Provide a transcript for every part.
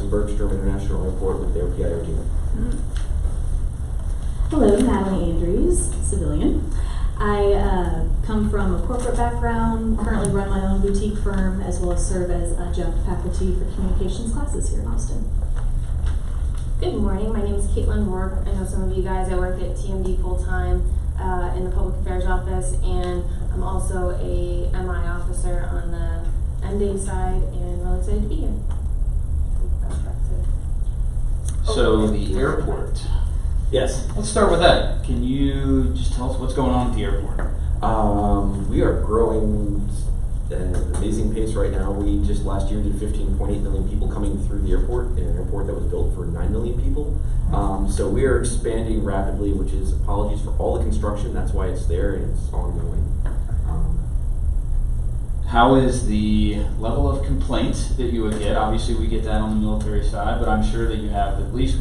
Austin Bergstrom International Airport with their PIO team. Hello, Natalie Andrews, civilian. I come from a corporate background, currently run my own boutique firm, as well as serve as adjunct faculty for communications classes here in Austin. Good morning, my name is Caitlin Rourke. I know some of you guys, I work at TMD full-time in the Public Affairs Office, and I'm also a MI officer on the MDA side, and really excited to be here. So the airport. Yes. Let's start with that. Can you just tell us what's going on at the airport? We are growing at an amazing pace right now. We just last year did 15.8 million people coming through the airport in an airport that was built for 9 million people. So we are expanding rapidly, which is apologies for all the construction. That's why it's there and it's ongoing. How is the level of complaint that you would get? Obviously we get that on the military side, but I'm sure that you have at least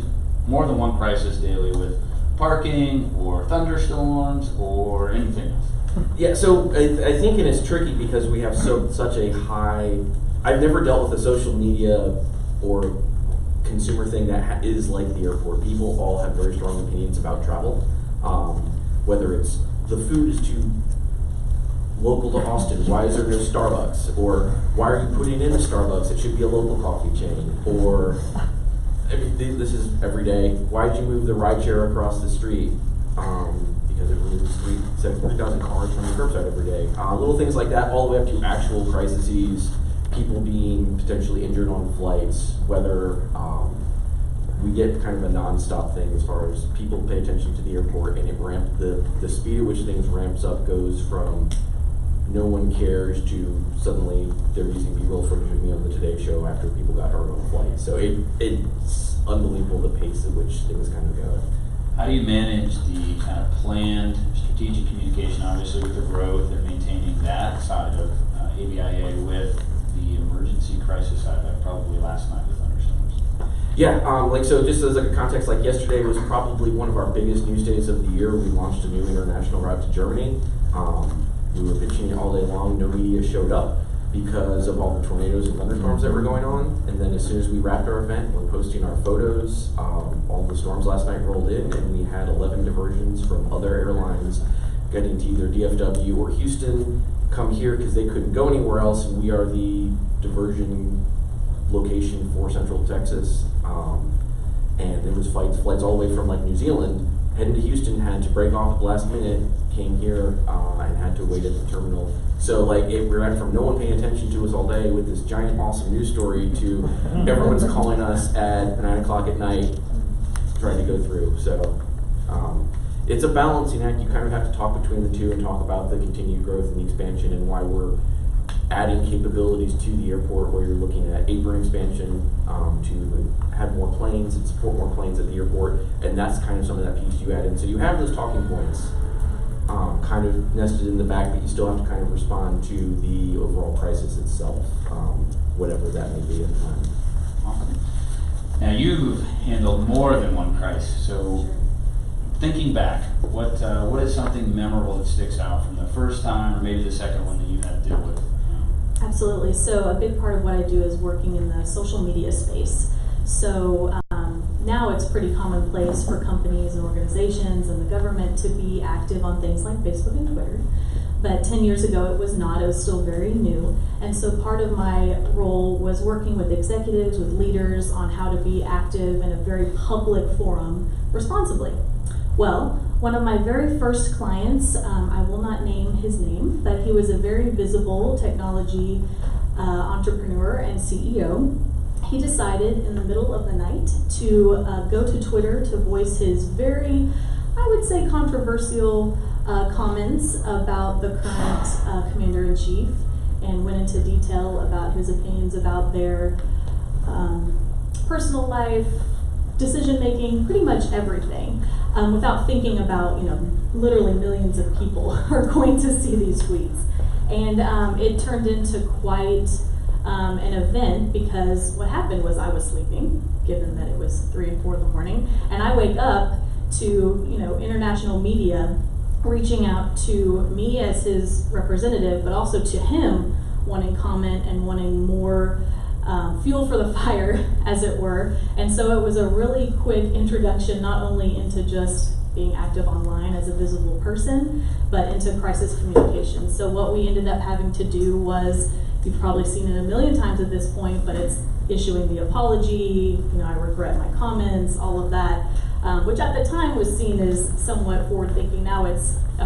more than one crisis daily with parking or thunderstorms or anything else. Yeah, so I think and it's tricky because we have such a high. I've never dealt with a social media or consumer thing that is like the airport. People all have very strong opinions about travel, whether it's the food is too local to Austin, why is there no Starbucks, or why are you putting in a Starbucks? It should be a local coffee chain, or I mean, this is every day. Why did you move the ride share across the street? Because it moves 3,000 cars from the curbside every day. Little things like that, all the way up to actual crises, people being potentially injured on flights, whether we get kind of a non-stop thing as far as people pay attention to the airport, and the speed at which things ramps up goes from no one cares to suddenly they're using B-roll footage of me on the Today Show after people got hurt on a flight. So it's unbelievable the pace at which things kind of go. How do you manage the kind of planned strategic communication, obviously with the growth and maintaining that side of ABIA with the emergency crisis side, like probably last night with thunderstorms? Yeah, so just as like a context, like yesterday was probably one of our biggest news days of the year. We launched a new international route to Germany. We were pitching it all day long. No media showed up because of all the tornadoes and thunderstorms that were going on. And then as soon as we wrapped our event, we're posting our photos. All the storms last night rolled in, and we had 11 diversions from other airlines getting to either DFW or Houston come here because they couldn't go anywhere else. And we are the diversion location for Central Texas. And there was flights all the way from like New Zealand heading to Houston, had to break off at the last minute, came here and had to wait at the terminal. So like we went from no one paying attention to us all day with this giant awesome news story to everyone's calling us at 9 o'clock at night trying to go through. So it's a balancing act. You kind of have to talk between the two and talk about the continued growth and the expansion and why we're adding capabilities to the airport, where you're looking at apron expansion to have more planes and support more planes at the airport, and that's kind of some of that piece you add in. So you have those talking points kind of nested in the back, but you still have to kind of respond to the overall crisis itself, whatever that may be at the time. Awesome. Now you've handled more than one crisis, so thinking back, what is something memorable that sticks out from the first time or maybe the second one that you had to deal with? Absolutely. So a big part of what I do is working in the social media space. So now it's pretty commonplace for companies and organizations and the government to be active on things like Facebook and Twitter. But 10 years ago it was not. It was still very new. And so part of my role was working with executives, with leaders on how to be active in a very public forum responsibly. Well, one of my very first clients, I will not name his name, but he was a very visible technology entrepreneur and CEO. He decided in the middle of the night to go to Twitter to voice his very, I would say, controversial comments about the current commander-in-chief, and went into detail about his opinions about their personal life, decision-making, pretty much everything, without thinking about, literally millions of people are going to see these tweets. And it turned into quite an event, because what happened was I was sleeping, given that it was 3 and 4 in the morning, and I wake up to international media reaching out to me as his representative, but also to him wanting comment and wanting more fuel for the fire, as it were. And so it was a really quick introduction, not only into just being active online as a visible person, but into crisis communication. So what we ended up having to do was, you've probably seen it a million times at this point, but it's issuing the apology, I regret my comments, all of that, which at the time was seen as somewhat forward thinking. Now I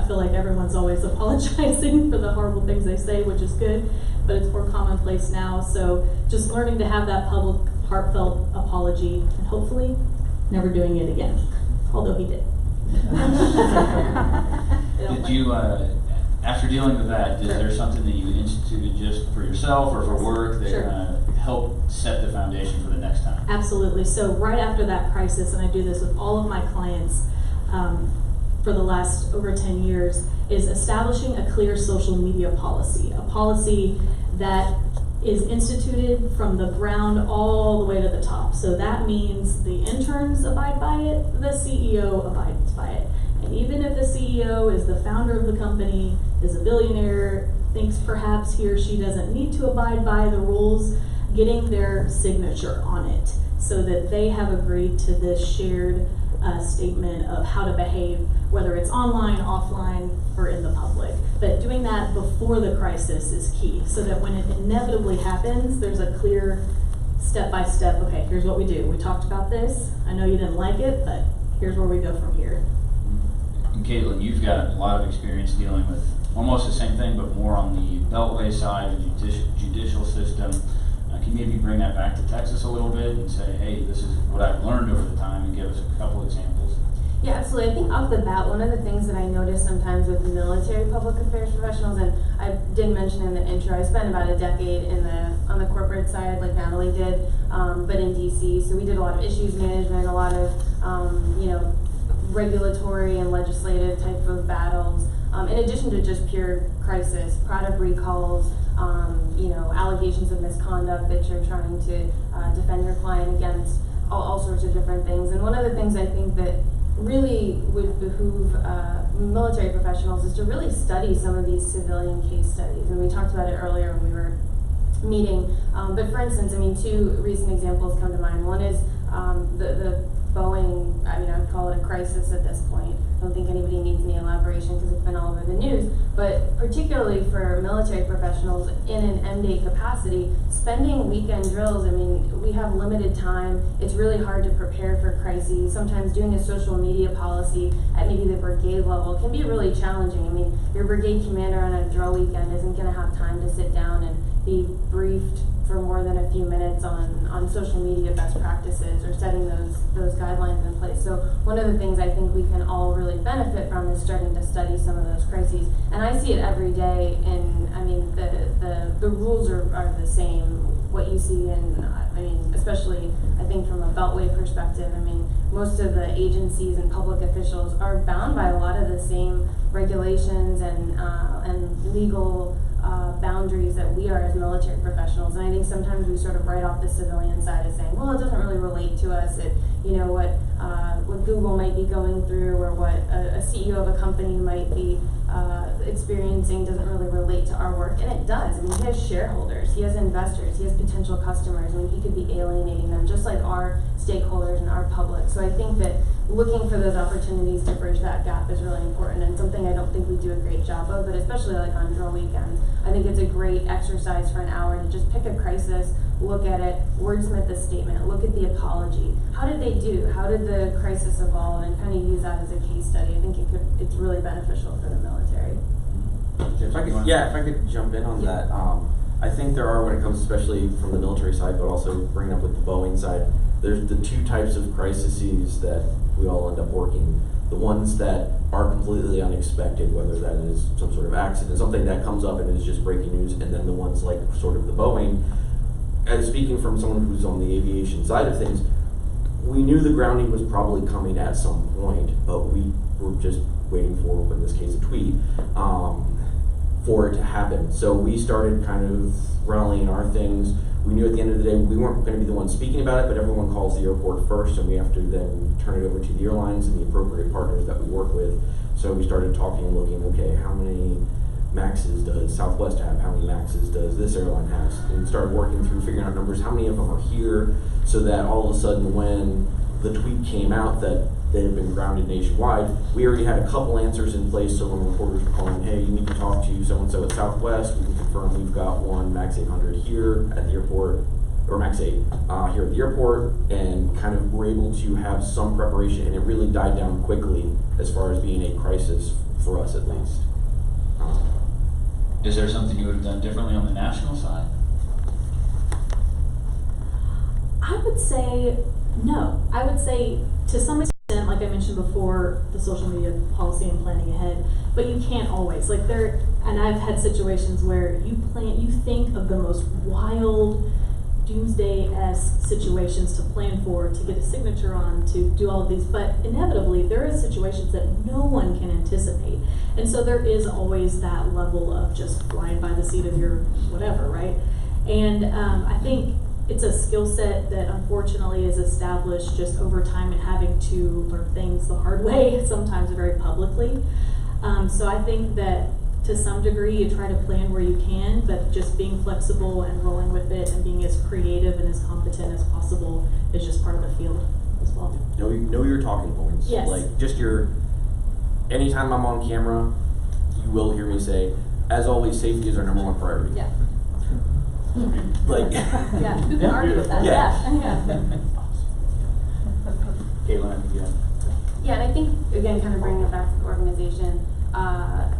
feel like everyone's always apologizing for the horrible things they say, which is good, but it's more commonplace now. So just learning to have that public, heartfelt apology, and hopefully never doing it again, although he did. Did you, after dealing with that, is there something that you instituted just for yourself or for work that Sure. helped set the foundation for the next time? Absolutely. So right after that crisis, and I do this with all of my clients for the last over 10 years, is establishing a clear social media policy, a policy that is instituted from the ground all the way to the top. So that means the interns abide by it, the CEO abides by it. And even if the CEO is the founder of the company, is a billionaire, thinks perhaps he or she doesn't need to abide by the rules, getting their signature on it so that they have agreed to this shared statement of how to behave, whether it's online, offline, or in the public. But doing that before the crisis is key, so that when it inevitably happens, there's a clear step-by-step, okay, here's what we do. We talked about this. I know you didn't like it, but here's where we go from here. And Caitlin, you've got a lot of experience dealing with almost the same thing, but more on the Beltway side, the judicial system. Can you maybe bring that back to Texas a little bit and say, hey, this is what I've learned over the time, and give us a couple examples? Yeah, absolutely. I think off the bat, one of the things that I notice sometimes with military public affairs professionals, and I did mention in the intro, I spent about a decade on the corporate side, like Natalie did, but in DC. So we did a lot of issues management, a lot of regulatory and legislative type of battles. In addition to just pure crisis, product recalls, allegations of misconduct that you're trying to defend your client against, all sorts of different things. And one of the things I think that really would behoove military professionals is to really study some of these civilian case studies. And we talked about it earlier when we were meeting. But for instance, two recent examples come to mind. One is the Boeing, I would call it a crisis at this point. I don't think anybody needs any elaboration because it's been all over the news. But particularly for military professionals in an M-Day capacity, spending weekend drills, we have limited time. It's really hard to prepare for crises. Sometimes doing a social media policy at maybe the brigade level can be really challenging. Your brigade commander on a drill weekend isn't going to have time to sit down and be briefed for more than a few minutes on social media best practices or setting those guidelines in place. So one of the things I think we can all really benefit from is starting to study some of those crises. And I see it every day, and the rules are the same. What you see in, especially I think from a Beltway perspective, most of the agencies and public officials are bound by a lot of the same regulations and legal boundaries that we are as military professionals. And I think sometimes we sort of write off the civilian side as saying, well, it doesn't really relate to us. What Google might be going through, or what a CEO of a company might be experiencing doesn't really relate to our work. And it does. He has shareholders, he has investors, he has potential customers. He could be alienating them just like our stakeholders and our public. So I think that looking for those opportunities to bridge that gap is really important, and something I don't think we do a great job of, but especially like on drill weekends. I think it's a great exercise for an hour to just pick a crisis, look at it, wordsmith the statement, look at the apology. How did they do? How did the crisis evolve? And kind of use that as a case study. I think it's really beneficial for the military. If I could jump in on that. I think there are, when it comes especially from the military side, but also bringing up with the Boeing side, there's the two types of crises that we all end up working. The ones that are completely unexpected, whether that is some sort of accident, something that comes up and is just breaking news, and then the ones like sort of the Boeing. And speaking from someone who's on the aviation side of things, we knew the grounding was probably coming at some point, but we were just waiting for, in this case, a tweet, for it to happen. So we started kind of rallying our things. We knew at the end of the day we weren't going to be the ones speaking about it, but everyone calls the airport first, and we have to then turn it over to the airlines and the appropriate partners that we work with. So we started talking and looking, okay, how many Maxes does Southwest have, how many Maxes does this airline has, and started working through figuring out numbers, how many of them are here, so that all of a sudden when the tweet came out that they had been grounded nationwide, we already had a couple answers in place, so when reporters were calling, hey, you need to talk to so-and-so at Southwest, we can confirm we've got one Max 800 here at the airport, or Max 8 here at the airport, and kind of were able to have some preparation, and it really died down quickly as far as being a crisis for us at least. Is there something you would have done differently on the national side? I would say no. I would say to some extent, like I mentioned before, the social media policy and planning ahead, but you can't always. Like and I've had situations where you think of the most wild, doomsday-esque situations to plan for, to get a signature on, to do all of these, but inevitably there are situations that no one can anticipate. And so there is always that level of just flying by the seat of your whatever, right? And I think it's a skill set that unfortunately is established just over time and having to learn things the hard way, sometimes very publicly. So I think that to some degree you try to plan where you can, but just being flexible and rolling with it and being as creative and as competent as possible is just part of the field as well. Know your talking points. Yes. Like just anytime I'm on camera, you will hear me say, as always, safety is our number one priority. Yeah. Like, Yeah. Who can argue with that? Yeah. Yeah. Caitlin, I think you have. Yeah, and I think, again, kind of bringing it back to the organization, I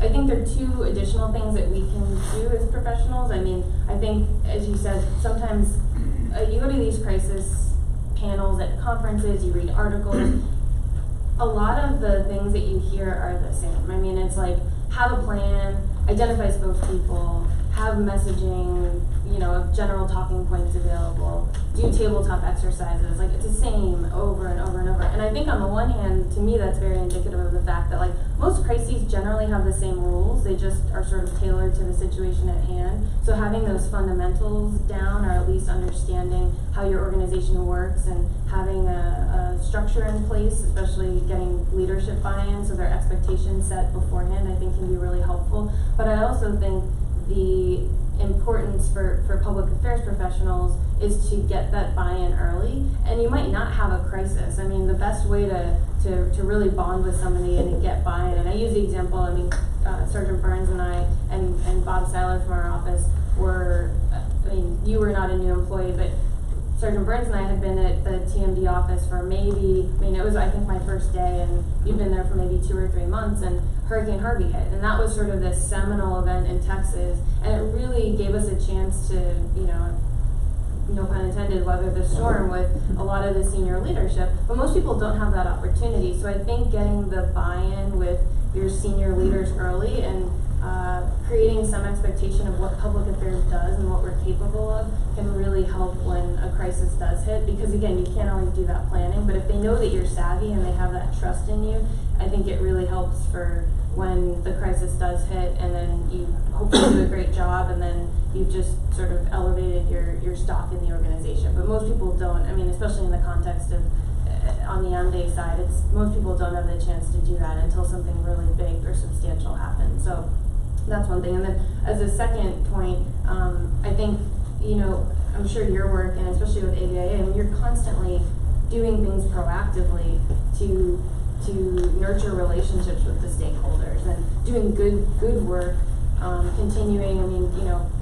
think there are two additional things that we can do as professionals. I mean, I think, as you said, sometimes you go to these crisis panels at conferences, you read articles. A lot of the things that you hear are the same. I mean, it's like, have a plan, identify spokespeople, have messaging, general talking points available, do tabletop exercises. Like, it's the same over and over and over. And I think on the one hand, to me, that's very indicative of the fact that, like, most crises generally have the same rules. They just are sort of tailored to the situation at hand. So having those fundamentals down, or at least understanding how your organization works and having a structure in place, especially getting leadership buy-in so their expectations set beforehand, I think can be really helpful. But I also think the importance for public affairs professionals is to get that buy-in early. And you might not have a crisis. I mean, the best way to really bond with somebody and to get buy-in, and I use the example, I mean, Sergeant Burns and I and Bob Seiler from our office were, I mean, you were not a new employee, but Sergeant Burns and I had been at the TMD office for it was, I think, my first day, and you'd been there for maybe 2 or 3 months, and Hurricane Harvey hit. And that was sort of this seminal event in Texas, and it really gave us a chance to, no pun intended, weather the storm with a lot of the senior leadership. But most people don't have that opportunity. So I think getting the buy-in with your senior leaders early and creating some expectation of what public affairs does and what we're capable of can really help when a crisis does hit. Because again, you can't always do that planning, but if they know that you're savvy and they have that trust in you, I think it really helps for when the crisis does hit, and then you hopefully do a great job, and then you've just sort of elevated your stock in the organization. But most people don't. I mean, especially in the context of on the MDay side, most people don't have the chance to do that until something really big or substantial happens. So that's one thing. And then as a second point, I think, I'm sure your work, and especially with AVIA, I mean, you're constantly doing things proactively to nurture relationships with the stakeholders and doing good work, continuing. I mean,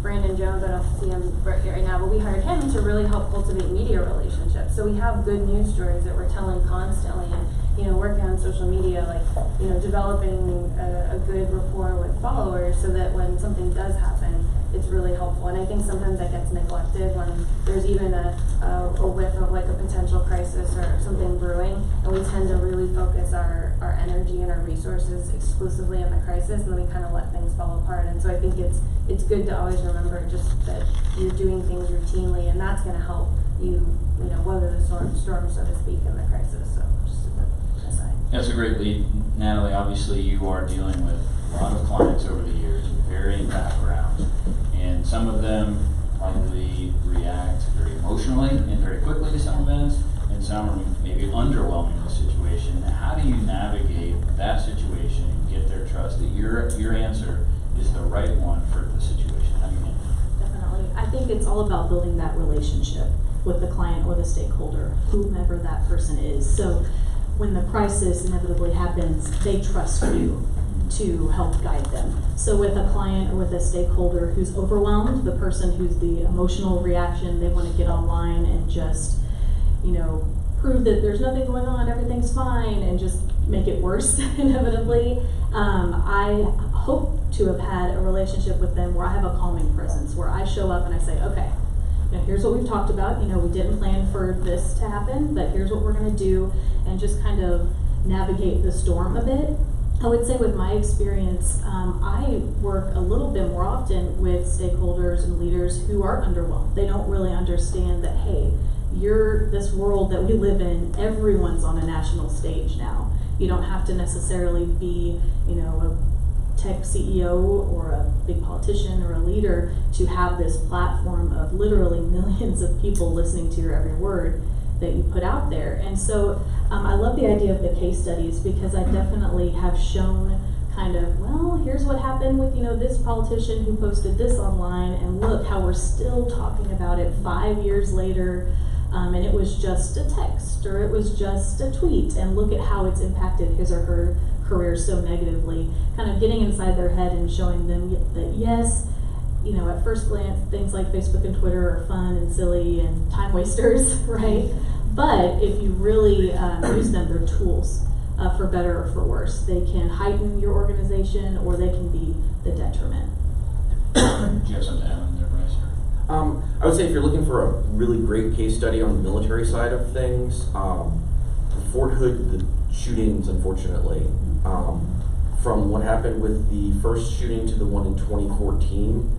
Brandon Jones, I don't see him right now, but we hired him to really help cultivate media relationships. So we have good news stories that we're telling constantly, and working on social media, like, developing a good rapport with followers so that when something does happen, it's really helpful. And I think sometimes that gets neglected when there's even a whiff of like a potential crisis or something brewing, and we tend to really focus our energy and our resources exclusively on the crisis, and then we kind of let things fall apart. And so I think it's good to always remember just that you're doing things routinely, and that's going to help you, weather the storm, so to speak, in the crisis. So just as an aside. That's a great lead, Natalie. Obviously, you are dealing with a lot of clients over the years, varying backgrounds, and some of them probably react very emotionally and very quickly to some events. and some are maybe underwhelming the situation. How do you navigate that situation and get their trust that your answer is the right one for the situation? How do you handle it? Definitely. I think it's all about building that relationship with the client or the stakeholder, whomever that person is. So when the crisis inevitably happens, they trust you to help guide them. So with a client or with a stakeholder who's overwhelmed, the person who's the emotional reaction, they want to get online and just, prove that there's nothing going on, everything's fine, and just make it worse inevitably. I hope to have had a relationship with them where I have a calming presence, where I show up and I say, okay, here's what we've talked about. We didn't plan for this to happen, but here's what we're going to do, and just kind of navigate the storm a bit. I would say with my experience, I work a little bit more often with stakeholders and leaders who are underwhelmed. They don't really understand that, hey, this world that we live in, everyone's on a national stage now. You don't have to necessarily be, a tech CEO or a big politician or a leader to have this platform of literally millions of people listening to your every word that you put out there. And so I love the idea of the case studies, because I definitely have shown kind of, well, here's what happened with, this politician who posted this online, and look how we're still talking about it 5 years later. And it was just a text, or it was just a tweet, and look at how it's impacted his or her career so negatively. Kind of getting inside their head and showing them that yes, at first glance, things like Facebook and Twitter are fun and silly and time wasters, right? But if you really use them, they're tools for better or for worse. They can heighten your organization, or they can be the detriment. Do you have something to add on there, Bryce? I would say if you're looking for a really great case study on the military side of things, Fort Hood, the shootings, unfortunately, from what happened with the first shooting to the one in 2014,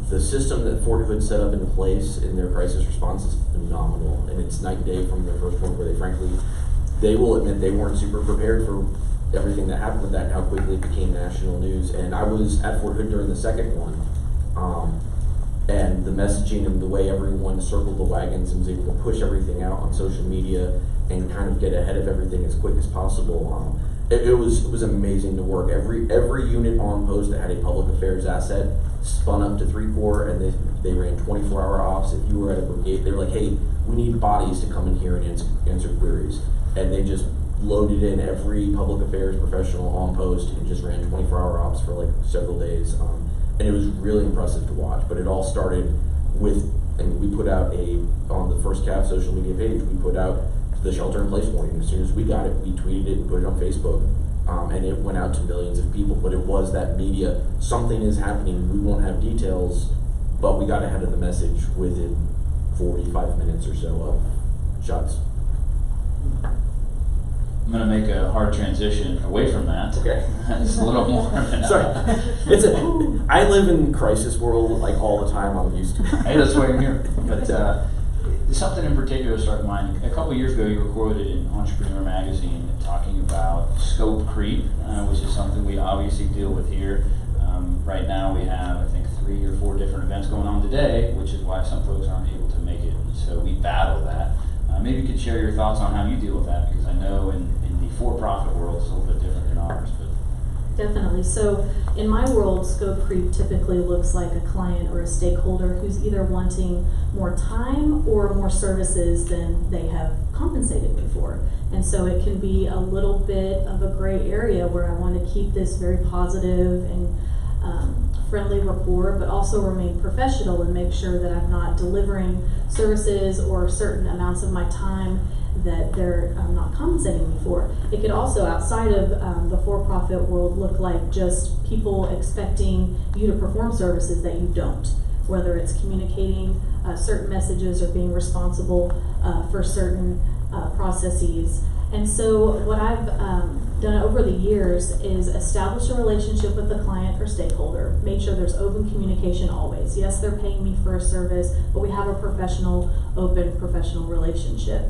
the system that Fort Hood set up in place in their crisis response is phenomenal, and it's night and day from their first one, where they will admit they weren't super prepared for everything that happened with that and how quickly it became national news. And I was at Fort Hood during the second one, and the messaging and the way everyone circled the wagons and was able to push everything out on social media and kind of get ahead of everything as quick as possible. It was amazing to work. Every unit on post that had a public affairs asset spun up to 3 Corps, and they ran 24-hour ops. If you were at a brigade, they were like, hey, we need bodies to come in here and answer queries. And they just loaded in every public affairs professional on post and just ran 24-hour ops for like several days. And it was really impressive to watch. But it all started with, and we put out on the First Cav social media page, we put out the shelter-in-place warning. As soon as we got it, we tweeted it and put it on Facebook. And it went out to millions of people. But it was that media, something is happening, we won't have details, but we got ahead of the message within 45 minutes or so of shots. I'm going to make a hard transition away from that. Okay. It's a little more. Sorry. I live in crisis world like all the time. I'm used to it. Hey, that's why I'm here. But something in particular struck in mind. A couple years ago, you were quoted in Entrepreneur Magazine talking about scope creep, which is something we obviously deal with here. Right now, we have, I think, 3 or 4 different events going on today, which is why some folks aren't able to make it. And so we battle that. Maybe you could share your thoughts on how you deal with that, because I know in the for-profit world it's a little bit different than ours. But Definitely. So in my world, scope creep typically looks like a client or a stakeholder who's either wanting more time or more services than they have compensated me for. And so it can be a little bit of a gray area where I want to keep this very positive and friendly rapport, but also remain professional and make sure that I'm not delivering services or certain amounts of my time that they're not compensating me for. It could also, outside of the for-profit world, look like just people expecting you to perform services that you don't, whether it's communicating certain messages or being responsible for certain processes. And so what I've done over the years is establish a relationship with the client or stakeholder, make sure there's open communication always. Yes, they're paying me for a service, but we have a professional, open, professional relationship.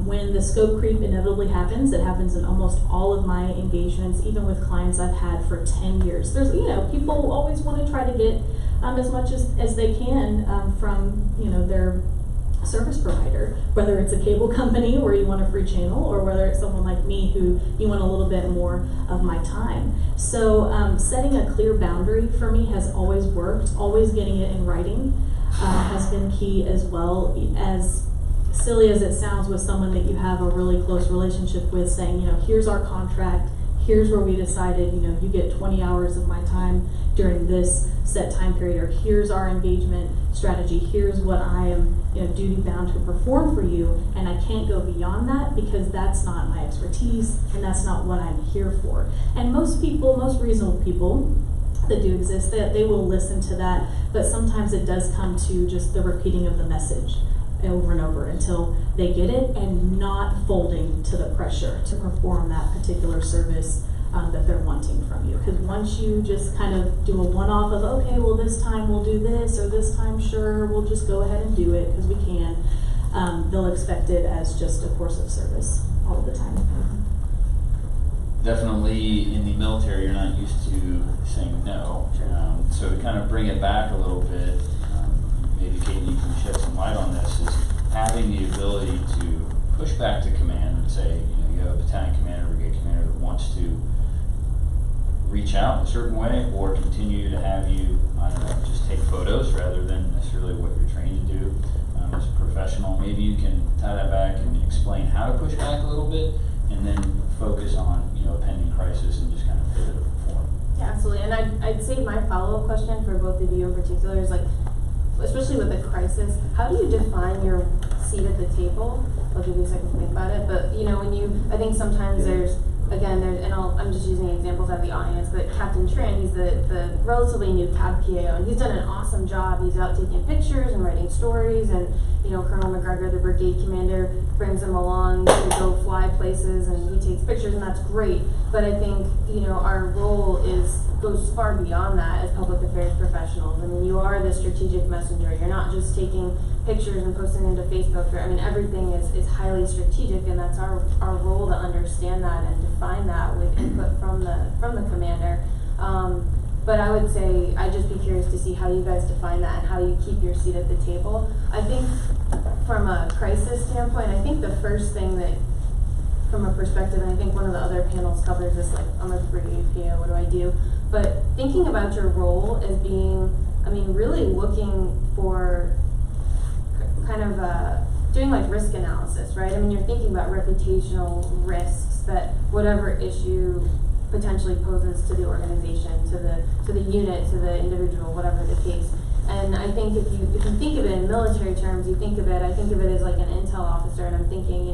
When the scope creep inevitably happens, it happens in almost all of my engagements, even with clients I've had for 10 years. There's, people always want to try to get as much as they can from, their service provider, whether it's a cable company where you want a free channel, or whether it's someone like me who you want a little bit more of my time. So setting a clear boundary for me has always worked. Always getting it in writing has been key as well. As silly as it sounds, with someone that you have a really close relationship with, saying, you know, here's our contract, here's where we decided, you know, you get 20 hours of my time during this set time period, or here's our engagement strategy, here's what I am, you know, duty bound to perform for you, and I can't go beyond that because that's not my expertise and that's not what I'm here for. And most people, most reasonable people that do exist, they will listen to that, but sometimes it does come to just the repeating of the message over and over until they get it, and not folding to the pressure to perform that particular service that they're wanting from you. Because once you just kind of do a one-off of, okay, well this time we'll do this, or this time sure, we'll just go ahead and do it because we can, they'll expect it as just a course of service all the time. Definitely in the military, you're not used to saying no. So to kind of bring it back a little bit, maybe Kate, you can shed some light on this, is having the ability to push back to command and say, you know, you have a battalion commander, brigade commander that wants to reach out a certain way, or continue to have you, I don't know, just take photos rather than necessarily what you're trained to do as a professional. Maybe you can tie that back and explain how to push back a little bit, and then focus on, you know, a pending crisis and just kind of pivot or perform. Yeah, absolutely. And I'd say my follow-up question for both of you in particular is, like, especially with a crisis, how do you define your seat at the table? I'll give you a second to think about it. But, you know, I think sometimes I'm just using examples out of the audience, but Captain Tran, he's the relatively new CAB PAO, and he's done an awesome job. He's out taking pictures and writing stories, and, you know, Colonel McGregor, the brigade commander, brings him along to go fly places, and he takes pictures, and that's great. But I think, you know, our role goes far beyond that as public affairs professionals. I mean, you are the strategic messenger. You're not just taking pictures and posting into Facebook. I mean, everything is highly strategic, and that's our role to understand that and define that with input from the commander. But I would say, I'd just be curious to see how you guys define that and how you keep your seat at the table. I think from a crisis standpoint, I think the first thing that, from a perspective, and I think one of the other panels covers this, like, I'm a brigade PO, what do I do? But thinking about your role as being, I mean, really looking for kind of doing like risk analysis, right? I mean, you're thinking about reputational risks that whatever issue potentially poses to the organization, to the unit, to the individual, whatever the case. And I think if you think of it in military terms, I think of it as like an intel officer, and I'm thinking,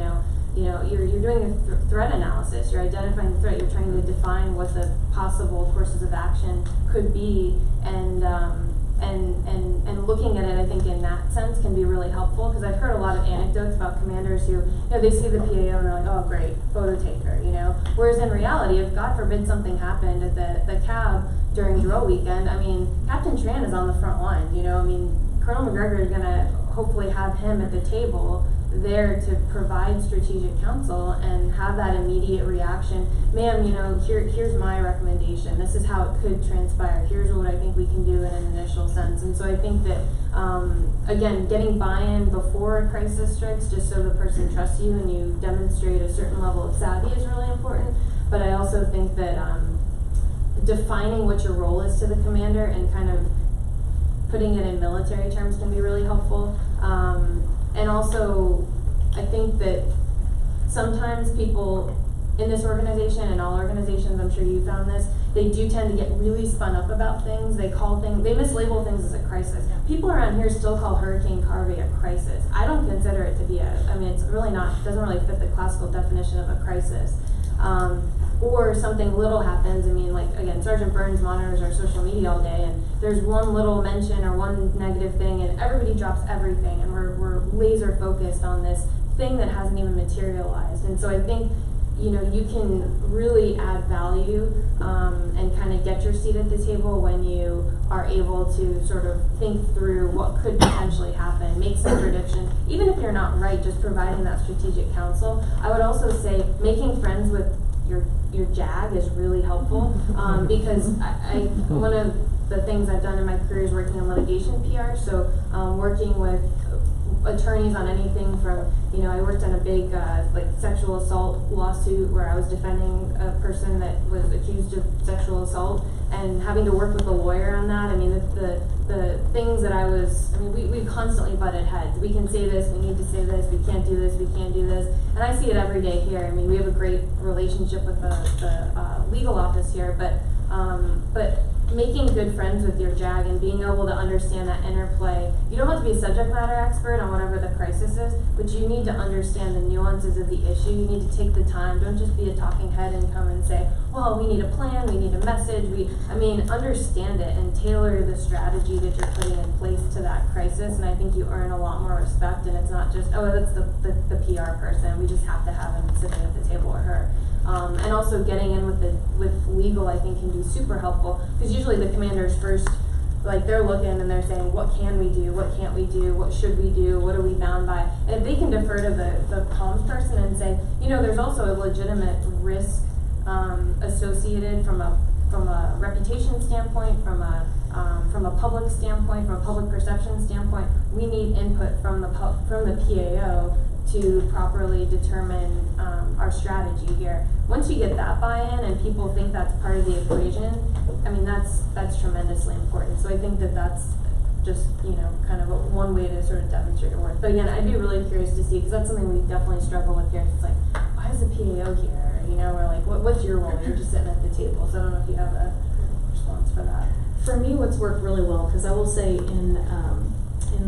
you're doing a threat analysis, you're identifying the threat, you're trying to define what the possible courses of action could be, and looking at it, I think in that sense can be really helpful, because I've heard a lot of anecdotes about commanders who, they see the PAO and they're like, oh great, photo taker, whereas in reality, if God forbid something happened at the cab during drill weekend, I mean, Captain Tran is on the front line, I mean, Colonel McGregor is gonna hopefully have him at the table there to provide strategic counsel and have that immediate reaction. Ma'am, here's my recommendation. This is how it could transpire. Here's what I think we can do in an initial sense. And so I think that, again, getting buy-in before a crisis strikes, just so the person trusts you and you demonstrate a certain level of savvy, is really important. But I also think that defining what your role is to the commander and kind of putting it in military terms can be really helpful. And also, I think that sometimes people in this organization, and all organizations, I'm sure you found this, they do tend to get really spun up about things. They mislabel things as a crisis. People around here still call Hurricane Harvey a crisis. I don't consider it to be it's really not, it doesn't really fit the classical definition of a crisis. Or something little happens. I mean, like, again, Sergeant Burns monitors our social media all day, and there's one little mention or one negative thing, and everybody drops everything, and we're laser focused on this thing that hasn't even materialized. And so I think, you can really add value and kind of get your seat at the table when you are able to sort of think through what could potentially happen, make some predictions. Even if you're not right, just providing that strategic counsel. I would also say making friends with your JAG is really helpful, because one of the things I've done in my career is working in litigation PR, so working with attorneys on anything from, you know, I worked on a big like sexual assault lawsuit where I was defending a person that was accused of sexual assault, and having to work with a lawyer on that. I mean, the things that we constantly butted heads. We can say this, we need to say this, we can't do this, we can't do this. And I see it every day here. I mean, we have a great relationship with the legal office here, but making good friends with your JAG and being able to understand that interplay. You don't have to be a subject matter expert on whatever the crisis is, but you need to understand the nuances of the issue. You need to take the time. Don't just be a talking head and come and say, well, we need a plan, we need a message. Understand it and tailor the strategy that you're putting in place to that crisis. And I think you earn a lot more respect, and it's not just, oh, that's the PR person. We just have to have him sitting at the table or her. And also getting in with legal, I think, can be super helpful, because usually the commanders first, like, they're looking and they're saying, what can we do, what can't we do, what should we do, what are we bound by? And if they can defer to the comms person and say, you know, there's also a legitimate risk associated from a reputation standpoint, from a public standpoint, from a public perception standpoint, we need input from the PAO to properly determine our strategy here. Once you get that buy-in and people think that's part of the equation, I mean, that's tremendously important. So I think that's just, you know, kind of one way to sort of demonstrate your work. But again, I'd be really curious to see, because that's something we definitely struggle with here. It's like, why is the PAO here? You know, or like, what's your role? You're just sitting at the table. So I don't know if you have a response for that. For me, what's worked really well, because I will say in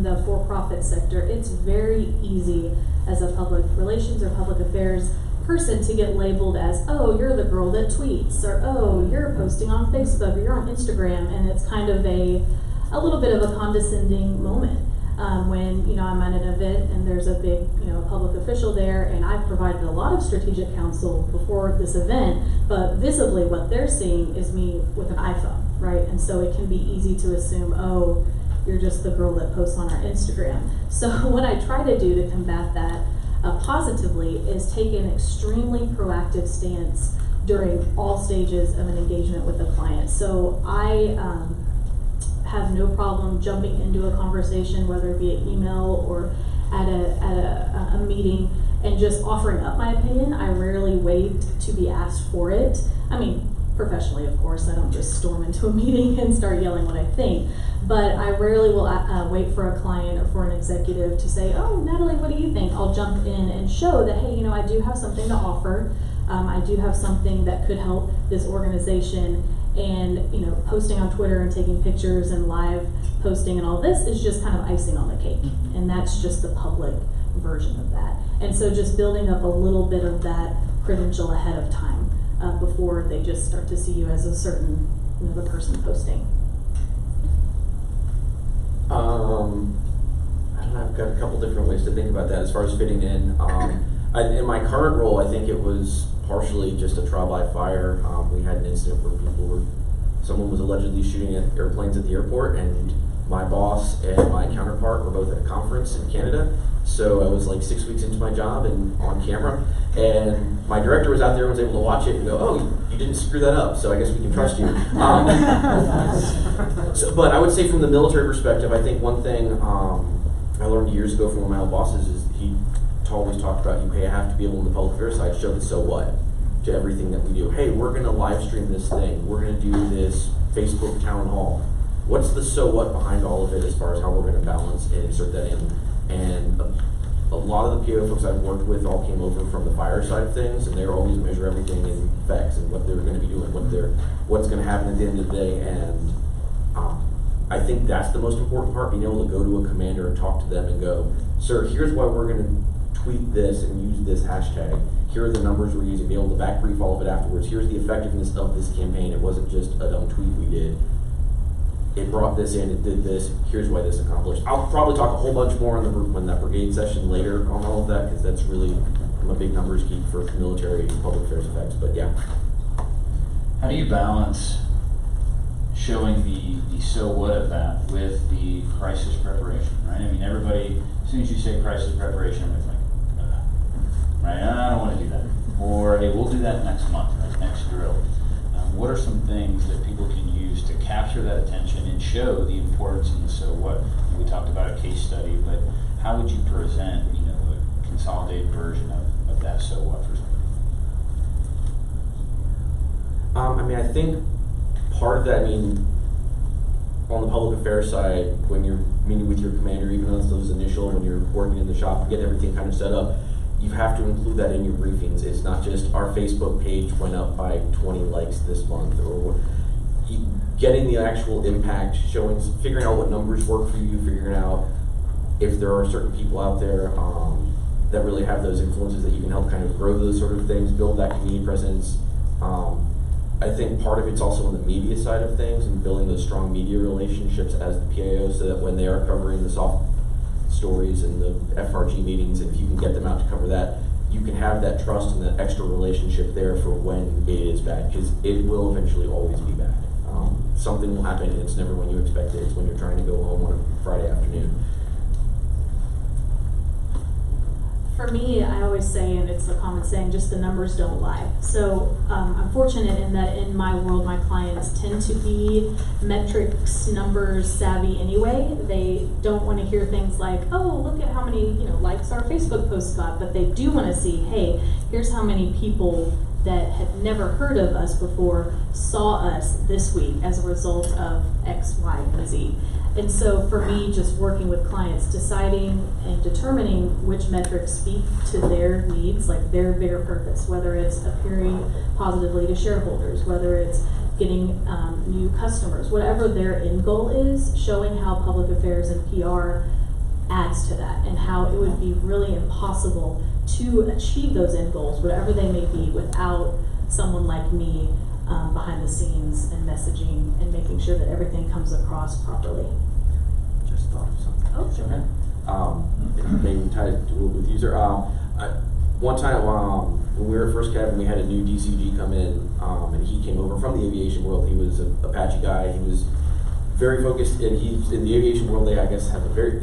the for-profit sector, it's very easy as a public relations or public affairs person to get labeled as, oh, you're the girl that tweets, or oh, you're posting on Facebook, or you're on Instagram, and it's kind of a little bit of a condescending moment when, you know, I'm at an event and there's a big, you know, public official there, and I've provided a lot of strategic counsel before this event, but visibly what they're seeing is me with an iPhone, right? And so it can be easy to assume, oh, you're just the girl that posts on our Instagram. So what I try to do to combat that positively is take an extremely proactive stance during all stages of an engagement with a client. So I have no problem jumping into a conversation, whether via email or at a meeting, and just offering up my opinion. I rarely wait to be asked for it. I mean, professionally, of course, I don't just storm into a meeting and start yelling what I think, but I rarely will wait for a client or for an executive to say, oh, Natalie, what do you think? I'll jump in and show that, hey, you know, I do have something to offer. I do have something that could help this organization, and, you know, posting on Twitter and taking pictures and live posting and all this is just kind of icing on the cake, and that's just the public version of that. And so just building up a little bit of that credential ahead of time before they just start to see you as a certain, you know, the person posting. I don't know, I've got a couple different ways to think about that as far as fitting in. In my current role, I think it was partially just a trial by fire. We had an incident where someone was allegedly shooting at airplanes at the airport, and my boss and my counterpart were both at a conference in Canada. So I was like 6 weeks into my job and on camera, and my director was out there and was able to watch it and go, oh, you didn't screw that up, so I guess we can trust you. But I would say from the military perspective, I think one thing I learned years ago from one of my old bosses is he always talked about, you have to be able on the public affairs side show the so what to everything that we do. Hey, we're going to live stream this thing. We're going to do this Facebook town hall. What's the so what behind all of it as far as how we're going to balance and insert that in? And a lot of the PO folks I've worked with all came over from the fire side of things, and they were always measure everything in effects and what they're going to be doing, what's going to happen at the end of the day. And I think that's the most important part, being able to go to a commander and talk to them and go, sir, here's why we're going to tweet this and use this hashtag. Here are the numbers we're using, be able to back brief all of it afterwards. Here's the effectiveness of this campaign. It wasn't just a dumb tweet we did. It brought this in, it did this, here's why this accomplished. I'll probably talk a whole bunch more on that brigade session later on all of that, because that's really, I'm a big numbers geek for military and public affairs effects, but yeah. How do you balance showing the so what of that with the crisis preparation, right? I mean, everybody, as soon as you say crisis preparation, it's like, right, I don't want to do that. Or, hey, we'll do that next month, right, next drill. What are some things that people can use to capture that attention and show the importance in the so what? We talked about a case study, but how would you present, a consolidated version of that so what for somebody? I think part of that, on the public affairs side, when you're meeting with your commander, even on those initial, when you're working in the shop, get everything kind of set up, you have to include that in your briefings. It's not just our Facebook page went up by 20 likes this month, or getting the actual impact, figuring out what numbers work for you, figuring out if there are certain people out there that really have those influences that you can help kind of grow those sort of things, build that community presence. I think part of it's also on the media side of things and building those strong media relationships as the PAO, so that when they are covering the soft stories and the FRG meetings, if you can get them out to cover that, you can have that trust and that extra relationship there for when it is bad, because it will eventually always be bad. Something will happen and it's never when you expect it. It's when you're trying to go home on a Friday afternoon. For me, I always say, and it's a common saying, just the numbers don't lie. So I'm fortunate in that in my world, my clients tend to be metrics, numbers savvy anyway. They don't want to hear things like, oh, look at how many likes our Facebook post got, but they do want to see, hey, here's how many people that had never heard of us before saw us this week as a result of X, Y, and Z. And so for me, just working with clients, deciding and determining which metrics speak to their needs, like their bigger purpose, whether it's appearing positively to shareholders, whether it's getting new customers, whatever their end goal is, showing how public affairs and PR adds to that, and how it would be really impossible to achieve those end goals, whatever they may be, without someone like me behind the scenes and messaging and making sure that everything comes across properly. Just thought of something. Oh, sure. Maybe tied to with user. One time when we were at First Cav, we had a new DCG come in, and he came over from the aviation world. He was an Apache guy. He was very focused, and he's in the aviation world. They, I guess, have they're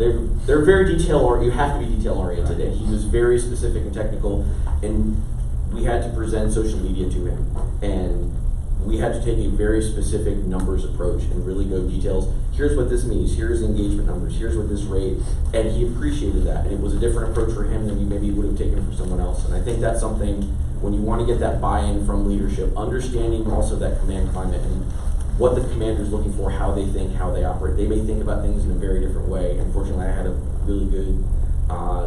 very you have to be detail oriented, and he was very specific and technical, and we had to present social media to him, and we had to take a very specific numbers approach and really go details. Here's what this means, here's engagement numbers, here's what this rate, and he appreciated that, and it was a different approach for him than you maybe would have taken for someone else. And I think that's something, when you want to get that buy-in from leadership, understanding also that command climate and what the commander is looking for, how they think, how they operate. They may think about things in a very different way. Unfortunately, I had a really good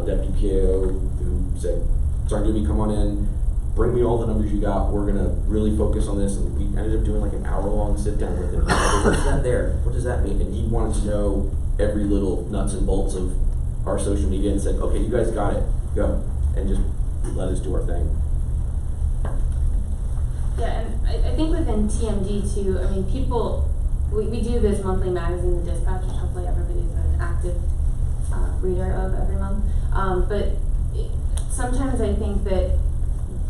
deputy PAO who said, Sergeant Doobie, come on in, bring me all the numbers you got, we're going to really focus on this. And we ended up doing like an hour-long sit-down with him. What's that there? What does that mean? And he wanted to know every little nuts and bolts of our social media, and said, okay, you guys got it, go. And just let us do our thing. Yeah, and I think within TMD too, we do this monthly magazine, The Dispatch, which hopefully everybody's an active reader of every month. Sometimes I think that,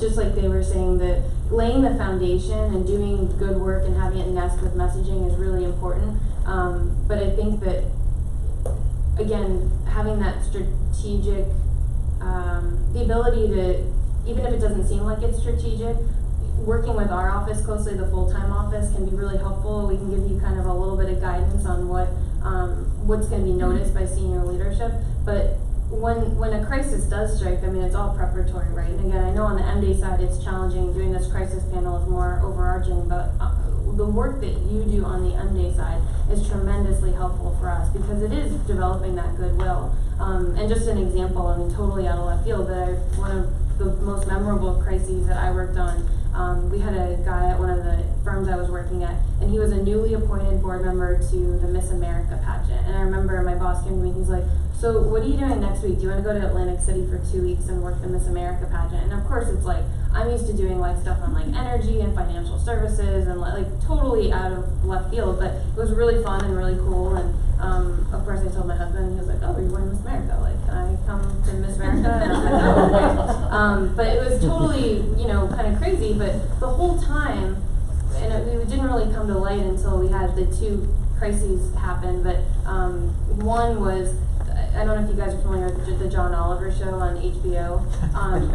just like they were saying, that laying the foundation and doing good work and having it nest with messaging is really important. But I think that, again, having that strategic, the ability to, even if it doesn't seem like it's strategic, working with our office closely, the full-time office, can be really helpful. We can give you kind of a little bit of guidance on what's going to be noticed by senior leadership. But when a crisis does strike, it's all preparatory, right? And again, I know on the MD side it's challenging. Doing this crisis panel is more overarching, but the work that you do on the MD side is tremendously helpful for us, because it is developing that goodwill. And just an example, totally out of left field, but one of the most memorable crises that I worked on, we had a guy at one of the firms I was working at, and he was a newly appointed board member to the Miss America pageant. And I remember my boss came to me, he's like, so what are you doing next week? Do you want to go to Atlantic City for 2 weeks and work the Miss America pageant? And of course it's like, I'm used to doing stuff on energy and financial services and totally out of left field, but it was really fun and really cool. And of course I told my husband, and he was like, oh, you're going to Miss America, can I come to Miss America? And I was like, oh, okay. But it was totally, kind of crazy, but the whole time, and it didn't really come to light until we had the two crises happen, but one was, I don't know if you guys are familiar with the John Oliver show on HBO.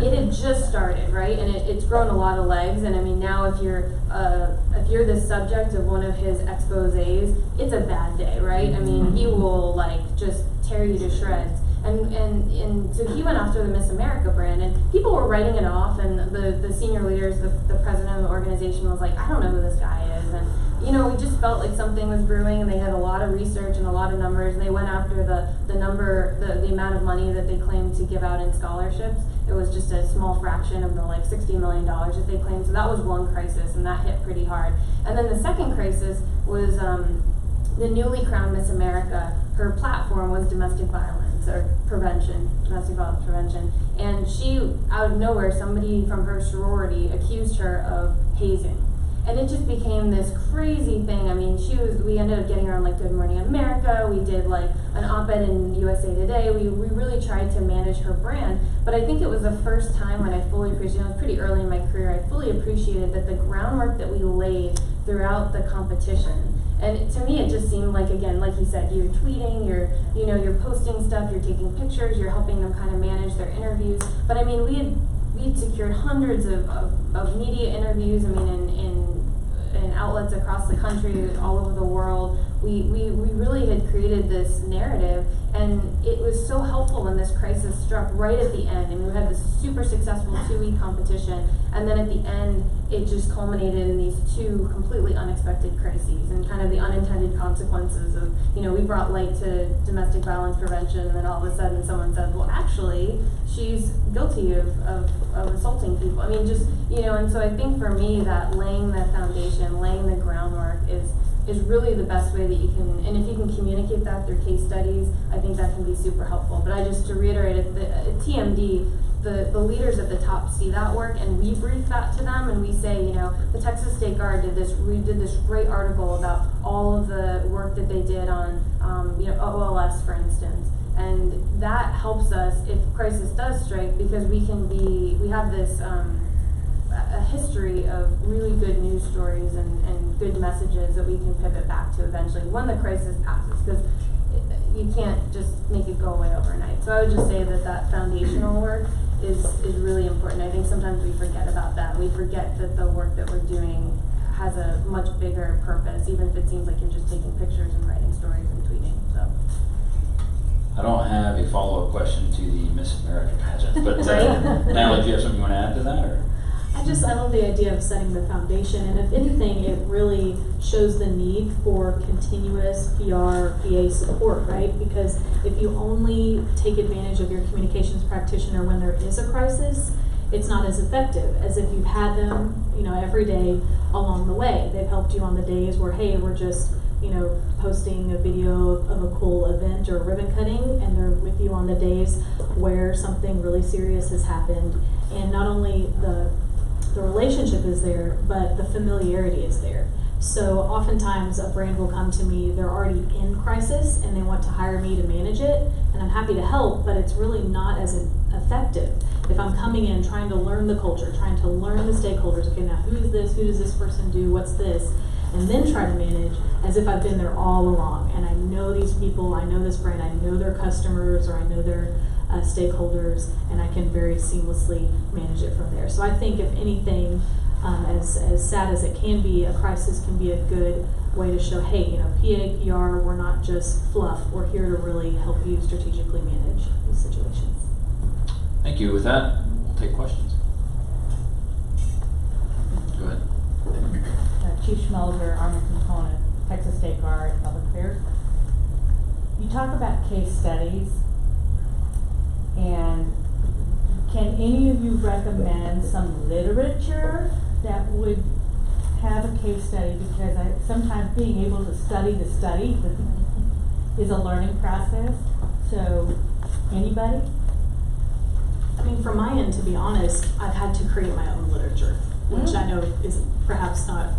It had just started, right? And it's grown a lot of legs. And now if you're the subject of one of his exposés, it's a bad day, right? He will just tear you to shreds. And so he went after the Miss America brand, and people were writing it off, and the senior leaders, the president of the organization was like, I don't know who this guy is, and you know, we just felt like something was brewing, and they had a lot of research and a lot of numbers, and they went after the amount of money that they claimed to give out in scholarships. It was just a small fraction of the like $60 million that they claimed. So that was one crisis, and that hit pretty hard. And then the second crisis was the newly crowned Miss America. Her platform was domestic violence domestic violence prevention. And she, out of nowhere, somebody from her sorority accused her of hazing. And it just became this crazy thing. I mean, we ended up getting her on like Good Morning America. We did like an op-ed in USA Today. We really tried to manage her brand. But I think it was the first time when I fully appreciated, it was pretty early in my career, I fully appreciated that the groundwork that we laid throughout the competition. And to me, it just seemed like, again, like you said, you're tweeting, you're posting stuff, you're taking pictures, you're helping them kind of manage their interviews. But I mean, we'd secured hundreds of media interviews. I mean, in outlets across the country, all over the world. We really had created this narrative, and it was so helpful when this crisis struck right at the end. And we had this super successful 2-week competition, and then at the end, it just culminated in these 2 completely unexpected crises and kind of the unintended consequences of, we brought light to domestic violence prevention, and then all of a sudden someone said, well, actually, she's guilty of assaulting people. I mean, just, and so I think for me that laying the foundation, laying the groundwork is really the best way that you can, and if you can communicate that through case studies, I think that can be super helpful. But to reiterate it, at TMD, the leaders at the top see that work, and we brief that to them, and we say, the Texas State Guard did this great article about all of the work that they did on, OLS, for instance. And that helps us if crisis does strike, because we have this a history of really good news stories and good messages that we can pivot back to eventually when the crisis passes, because you can't just make it go away overnight. So I would just say that foundational work is really important. I think sometimes we forget about that. We forget that the work that we're doing has a much bigger purpose, even if it seems like you're just taking pictures and writing stories and tweeting. So. I don't have a follow-up question to the Miss America pageant, but Natalie, do you have something you want to add to that? Or? I love the idea of setting the foundation, and if anything, it really shows the need for continuous PR, PA support, right? Because if you only take advantage of your communications practitioner when there is a crisis, it's not as effective as if you've had them, every day along the way. They've helped you on the days where, hey, we're just, posting a video of a cool event or ribbon cutting, and they're with you on the days where something really serious has happened. And not only the relationship is there, but the familiarity is there. So oftentimes a brand will come to me, they're already in crisis and they want to hire me to manage it, and I'm happy to help, but it's really not as effective if I'm coming in trying to learn the culture, trying to learn the stakeholders. Okay, now who is this? Who does this person do? What's this? And then try to manage as if I've been there all along and I know these people, I know this brand, I know their customers, or I know their stakeholders, and I can very seamlessly manage it from there. So I think if anything, as sad as it can be, a crisis can be a good way to show, hey, PA, PR, we're not just fluff, we're here to really help you strategically manage these situations. Thank you. With that, we'll take questions. Go ahead. Chief Schmelzer, Army Component, Texas State Guard, Public Affairs. You talk about case studies, and can any of you recommend some literature that would have a case study? Because sometimes being able to study the study is a learning process. So, anybody? I mean, from my end, to be honest, I've had to create my own literature, which I know is perhaps not,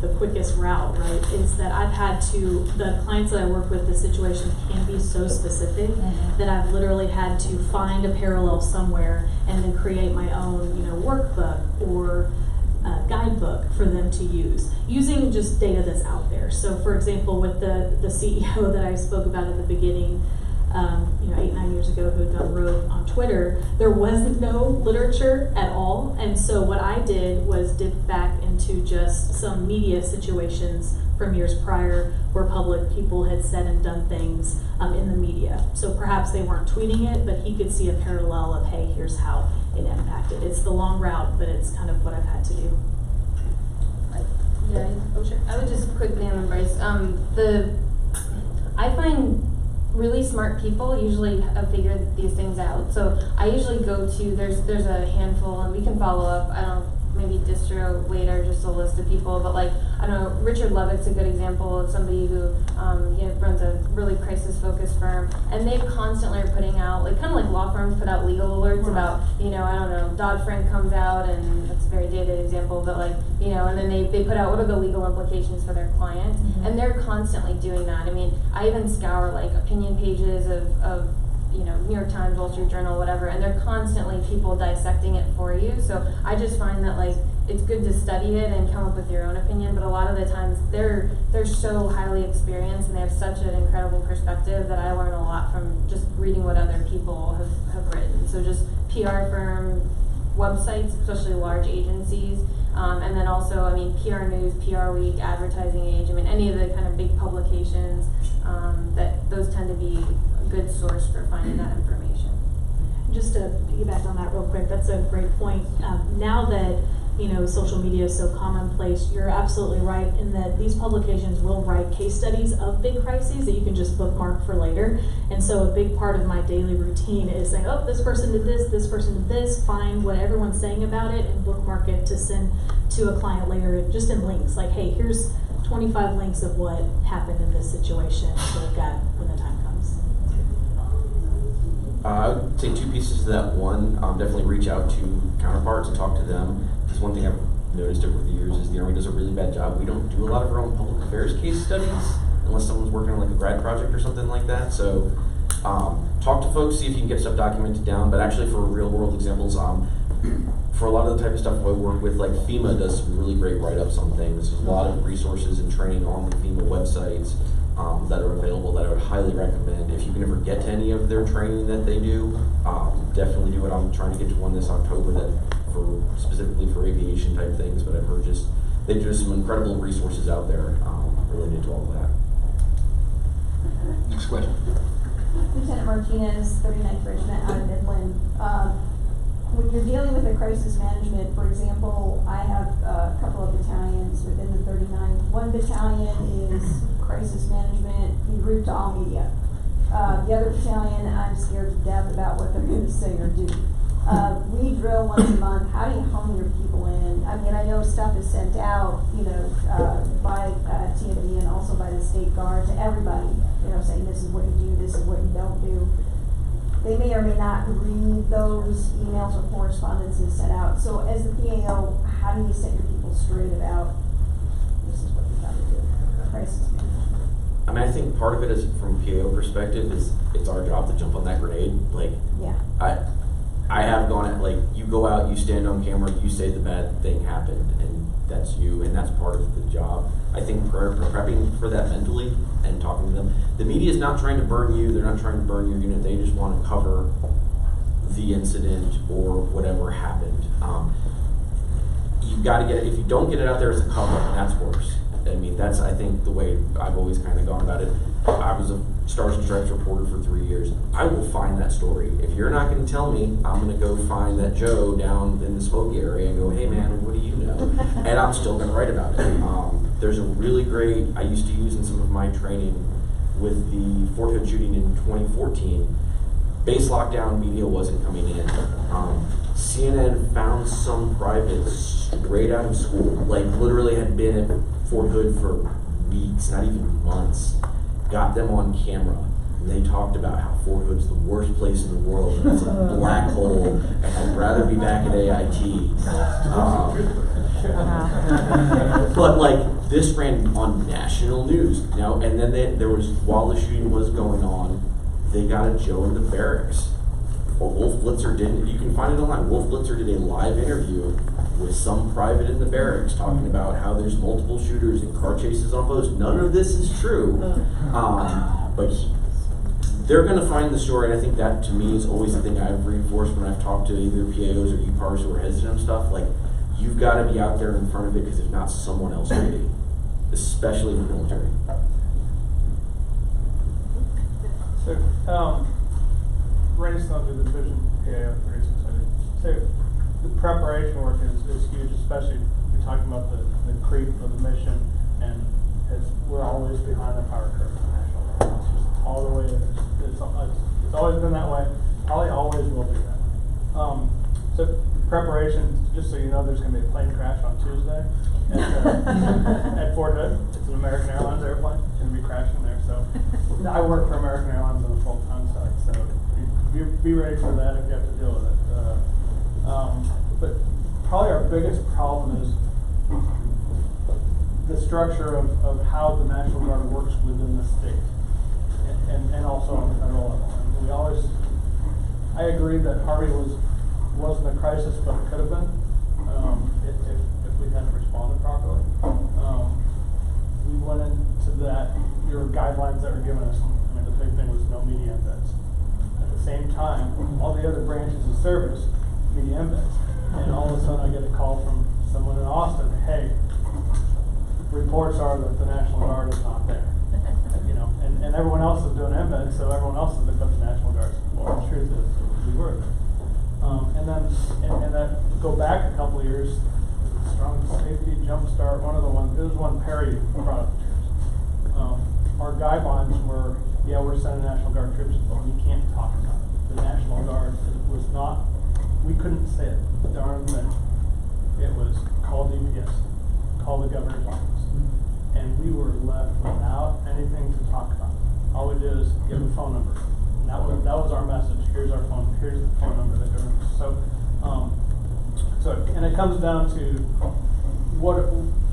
the quickest route, right? Is that I've had to, the clients that I work with, the situations can be so specific that I've literally had to find a parallel somewhere and then create my own, workbook or guidebook for them to use, using just data that's out there. So for example, with the CEO that I spoke about at the beginning, 8, 9 years ago who had gone rogue on Twitter, there wasn't no literature at all. And so what I did was dip back into just some media situations from years prior where public people had said and done things in the media. So perhaps they weren't tweeting it, but he could see a parallel of, hey, here's how it impacted. It's the long route, but it's kind of what I've had to do. Yeah, oh sure. I would just quickly on Bryce. I find really smart people usually have figured these things out. So I usually go to there's a handful, and we can follow up. I don't know, maybe distro later, just a list of people. But like I don't know, Richard Levitt's a good example of somebody who he runs a really crisis focused firm, and they constantly are putting out like kind of like law firms put out legal alerts about I don't know, Dodd-Frank comes out, and that's a very dated example, but like and then they put out what are the legal implications for their clients, and they're constantly doing that. I mean, I even scour like opinion pages of New York Times, Wall Street Journal, whatever, and they're constantly people dissecting it for you. So I just find that like it's good to study it and come up with your own opinion, but a lot of the times they're so highly experienced and they have such an incredible perspective that I learn a lot from just reading what other people have written. So just PR firm websites, especially large agencies, and then also, I mean, PR News, PR Week, Advertising Age, I mean, any of the kind of big publications, that those tend to be a good source for finding that information. Just to piggyback on that real quick, that's a great point. Now that social media is so commonplace, you're absolutely right in that these publications will write case studies of big crises that you can just bookmark for later. And so a big part of my daily routine is saying, oh, this person did this person did this, find what everyone's saying about it and bookmark it to send to a client later, just in links. Like, hey, here's 25 links of what happened in this situation, so they've got when the time comes. I would say two pieces to that. One, definitely reach out to counterparts and talk to them. Because one thing I've noticed over the years is the Army does a really bad job. We don't do a lot of our own public affairs case studies unless someone's working on like a grad project or something like that. So talk to folks, see if you can get stuff documented down. But actually for real world examples, for a lot of the type of stuff I work with, like FEMA does some really great write-ups on things. There's a lot of resources and training on the FEMA websites that are available that I would highly recommend. If you can ever get to any of their training that they do, definitely do it. I'm trying to get to one this October that specifically for aviation type things, but I've heard they do some incredible resources out there related to all of that. Next question. Lieutenant Martinez, 39th Regiment out of Midland. When you're dealing with a crisis management, for example, I have a couple of battalions within the 39th. One battalion is crisis management en route to all media. The other battalion, I'm scared to death about what they're going to say or do. We drill once a month. How do you hone your people in? I mean, I know stuff is sent out, by TMD and also by the State Guard to everybody, saying this is what you do, this is what you don't do. They may or may not read those emails or correspondences sent out. So as the PAO, how do you set your people straight about this is what you got to do? Crisis management. I mean, I think part of it is from a PAO perspective is it's our job to jump on that grenade. Like, Yeah. I have gone at, like, you go out, you stand on camera, you say the bad thing happened, and that's you, and that's part of the job. I think prepping for that mentally and talking to them. The media is not trying to burn you, they're not trying to burn your unit, they just want to cover the incident or whatever happened. You've got to get it, if you don't get it out there as a cover, that's worse. I mean, that's, I think, the way I've always kind of gone about it. I was a Stars and Stripes reporter for 3 years. I will find that story. If you're not going to tell me, I'm going to go find that Joe down in the Smoky area and go, hey man, what do you know? And I'm still going to write about it. There's a really great, I used to use in some of my training with the Fort Hood shooting in 2014. Base lockdown, media wasn't coming in. CNN found some private straight out of school, like literally had been at Fort Hood for weeks, not even months, got them on camera, and they talked about how Fort Hood's the worst place in the world, and it's a black hole, and I'd rather be back at AIT. But like, this ran on national news, and then there was, while the shooting was going on, they got a Joe in the barracks. Well, Wolf Blitzer didn't, you can find it online, Wolf Blitzer did a live interview with some private in the barracks talking about how there's multiple shooters and car chases on post. None of this is true. But they're gonna find the story, and I think that to me is always the thing I've reinforced when I've talked to either PAOs or EPARs who are hesitant on stuff, like, you've gotta be out there in front of it, because if not, someone else will be, especially in the military. So, Randy Snow did the Division PAO 3600. So, the preparation work is huge, especially if you're talking about the creep of the mission, and we're always behind the power curve. It's just all the way it is. It's always been that way, probably always will be that way. So, preparation, just so you know, there's going to be a plane crash on Tuesday at Fort Hood. It's an American Airlines airplane. It's going to be crashing there. So I work for American Airlines on a full-time site, so be ready for that if you have to deal with it. But probably our biggest problem is the structure of how the National Guard works within the state and also on the federal level. And I agree that Harvey wasn't a crisis, but it could have been if we hadn't responded properly. We went into that, your guidelines that were given us, I mean, the big thing was no media embeds. At the same time, all the other branches of service, media embeds. And all of a sudden I get a call from someone in Austin, hey, reports are that the National Guard is not there. And everyone else is doing embeds, so everyone else is looking up the National Guard. Well, the truth is, we were there. And then go back a couple of years, Strong Safety Jumpstart, one of the ones, it was one Perry product. Our guidelines were, yeah, we're sending National Guard troops, but we can't talk about it. The National Guard was not, we couldn't say it, darn thing. It was call DPS, call the governor's office. And we were left without anything to talk about. All we did is give a phone number. And that was our message. Here's our phone, here's the phone number that goes. And it comes down to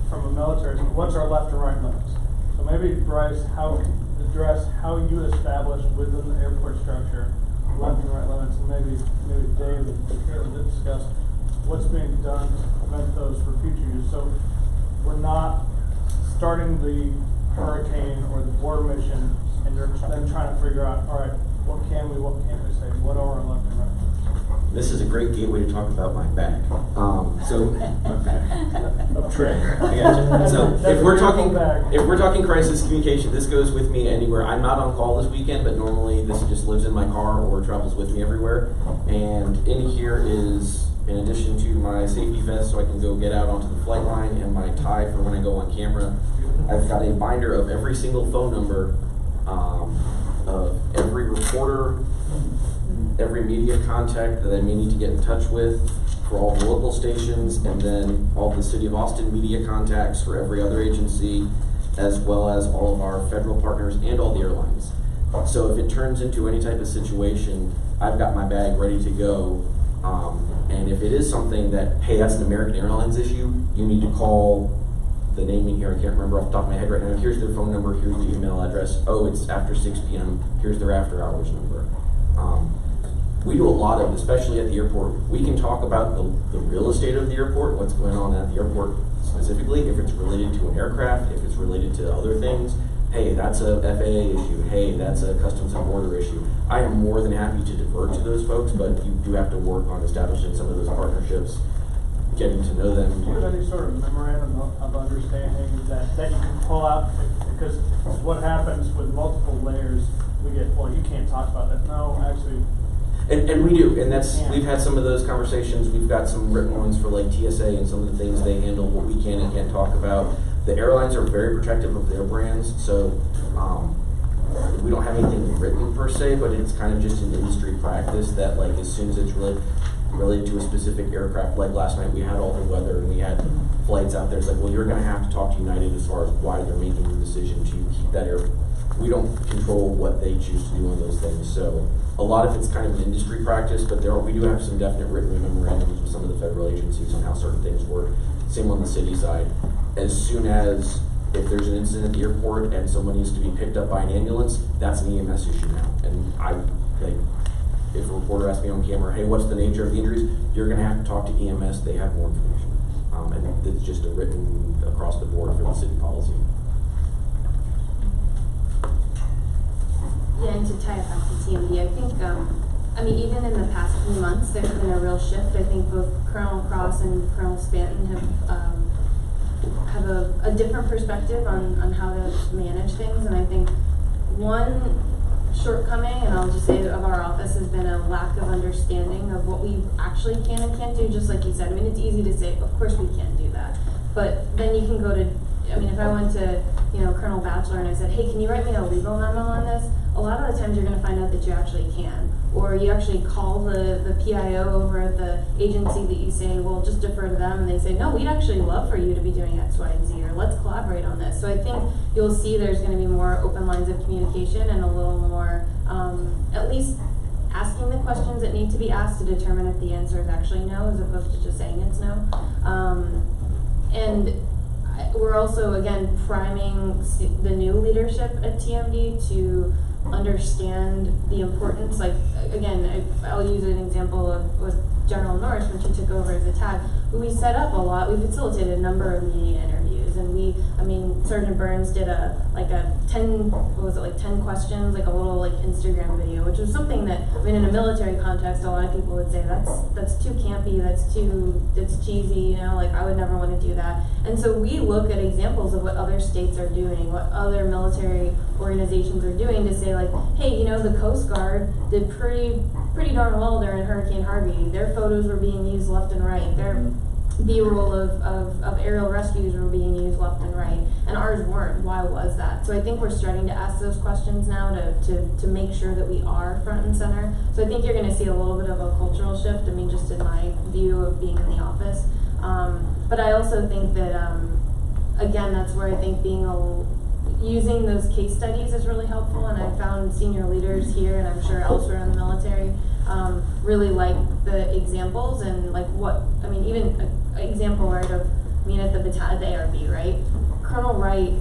from a military, what's our left and right limits? So maybe Bryce, address how you establish within the airport structure left and right limits, and maybe Dave and Caitlin did discuss what's being done to prevent those for future use. So we're not starting the hurricane or the border mission and they're then trying to figure out, all right, what can't we say? What are our left and right limits? This is a great gateway to talk about my bag. Trick. I gotcha. So if we're talking crisis communication, this goes with me anywhere. I'm not on call this weekend, but normally this just lives in my car or travels with me everywhere. And in here is, in addition to my safety vest so I can go get out onto the flight line and my tie for when I go on camera, I've got a binder of every single phone number of every reporter, every media contact that I may need to get in touch with for all the local stations, and then all the City of Austin media contacts for every other agency, as well as all of our federal partners and all the airlines. So if it turns into any type of situation, I've got my bag ready to go. And if it is something that, hey, that's an American Airlines issue, you need to call the name in here, I can't remember off the top of my head right now. Here's their phone number, here's the email address. Oh, it's after 6 p.m., here's their after hours number. We do a lot of, especially at the airport, we can talk about the real estate of the airport, what's going on at the airport specifically, if it's related to an aircraft, if it's related to other things. Hey, that's a FAA issue. Hey, that's a Customs and Border issue. I am more than happy to divert to those folks, but you do have to work on establishing some of those partnerships, getting to know them. Do you have any sort of memorandum of understanding that you can pull out? Because what happens with multiple layers, we get, well, you can't talk about that. No, actually. And we do, and we've had some of those conversations. We've got some written ones for like TSA and some of the things they handle, what we can and can't talk about. The airlines are very protective of their brands, so we don't have anything written per se, but it's kind of just an industry practice that, like, as soon as it's related to a specific aircraft, like last night we had all the weather and we had flights out there. It's like, well, you're going to have to talk to United as far as why they're making the decision to keep that air. We don't control what they choose to do on those things, so a lot of it's kind of an industry practice, but we do have some definite written memorandums with some of the federal agencies on how certain things work. Same on the city side. As soon as, if there's an incident at the airport and someone needs to be picked up by an ambulance, that's an EMS issue now. And if a reporter asks me on camera, hey, what's the nature of the injuries? You're going to have to talk to EMS. They have more information. And it's just a written across the board for the city policy. Yeah, and to tie it back to TMD, I think, I mean, even in the past few months, there's been a real shift. I think both Colonel Cross and Colonel Spanton have a different perspective on how to manage things, and I think one shortcoming, and I'll just say of our office, has been a lack of understanding of what we actually can and can't do, just like you said. I mean, it's easy to say, of course we can't do that, but then you can go to, I mean, if I went to, Colonel Batchelor and I said, hey, can you write me a legal memo on this? A lot of the times you're going to find out that you actually can. Or you actually call the PIO over at the agency that you say, well, just defer to them, and they say, no, we'd actually love for you to be doing X, Y, and Z, or let's collaborate on this. So I think you'll see there's going to be more open lines of communication and a little more, at least asking the questions that need to be asked to determine if the answer is actually no, as opposed to just saying it's no. And we're also, again, priming the new leadership at TMD to understand the importance. Like, again, I'll use an example of with General Norris when she took over as a TAG. We set up we facilitated a number of media interviews, and Sergeant Burns did a 10 questions, like a little Instagram video, which was something that, in a military context, a lot of people would say that's too campy, that's cheesy, I would never want to do that. And so we look at examples of what other states are doing, what other military organizations are doing to say, hey, the Coast Guard did pretty darn well during Hurricane Harvey. Their photos were being used left and right. Their B-roll of aerial rescues were being used left and right, and ours weren't. Why was that? So I think we're starting to ask those questions now to make sure that we are front and center. So I think you're going to see a little bit of a cultural shift, just in my view of being in the office. But I also think that, again, that's where I think using those case studies is really helpful, and I found senior leaders here, and I'm sure elsewhere in the military, really like the examples and even an example, right, of at the ARB, right? Colonel Wright,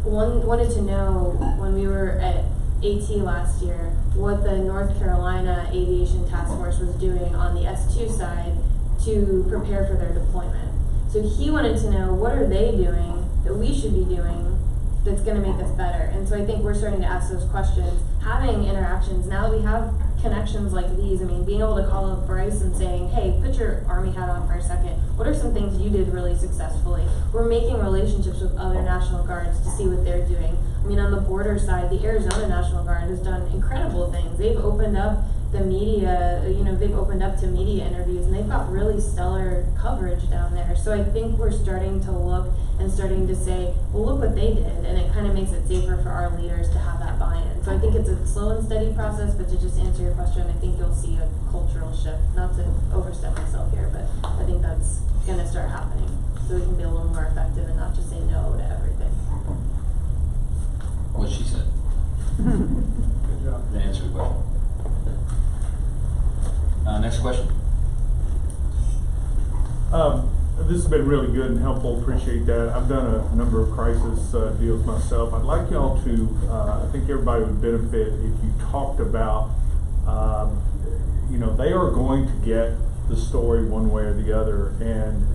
wanted to know when we were at AT last year what the North Carolina Aviation Task Force was doing on the S2 side to prepare for their deployment. So he wanted to know, what are they doing that we should be doing that's going to make us better? And so I think we're starting to ask those questions, having interactions. Now that we have connections like these, being able to call up Bryce and saying, hey, put your Army hat on for a second. What are some things you did really successfully? We're making relationships with other National Guards to see what they're doing. On the border side, the Arizona National Guard has done incredible things. They've opened up the media, they've opened up to media interviews, and they've got really stellar coverage down there. So I think we're starting to look and starting to say, well, look what they did, and it kind of makes it safer for our leaders to have that buy-in. So I think it's a slow and steady process, but to just answer your question, I think you'll see a cultural shift. Not to overstep myself here, but I think that's going to start happening, so we can be a little more effective and not just say no to everything. What she said. Good job. To answer the question. Next question. This has been really good and helpful. Appreciate that. I've done a number of crisis deals myself. I'd like y'all to, I think everybody would benefit if you talked about, they are going to get the story one way or the other, and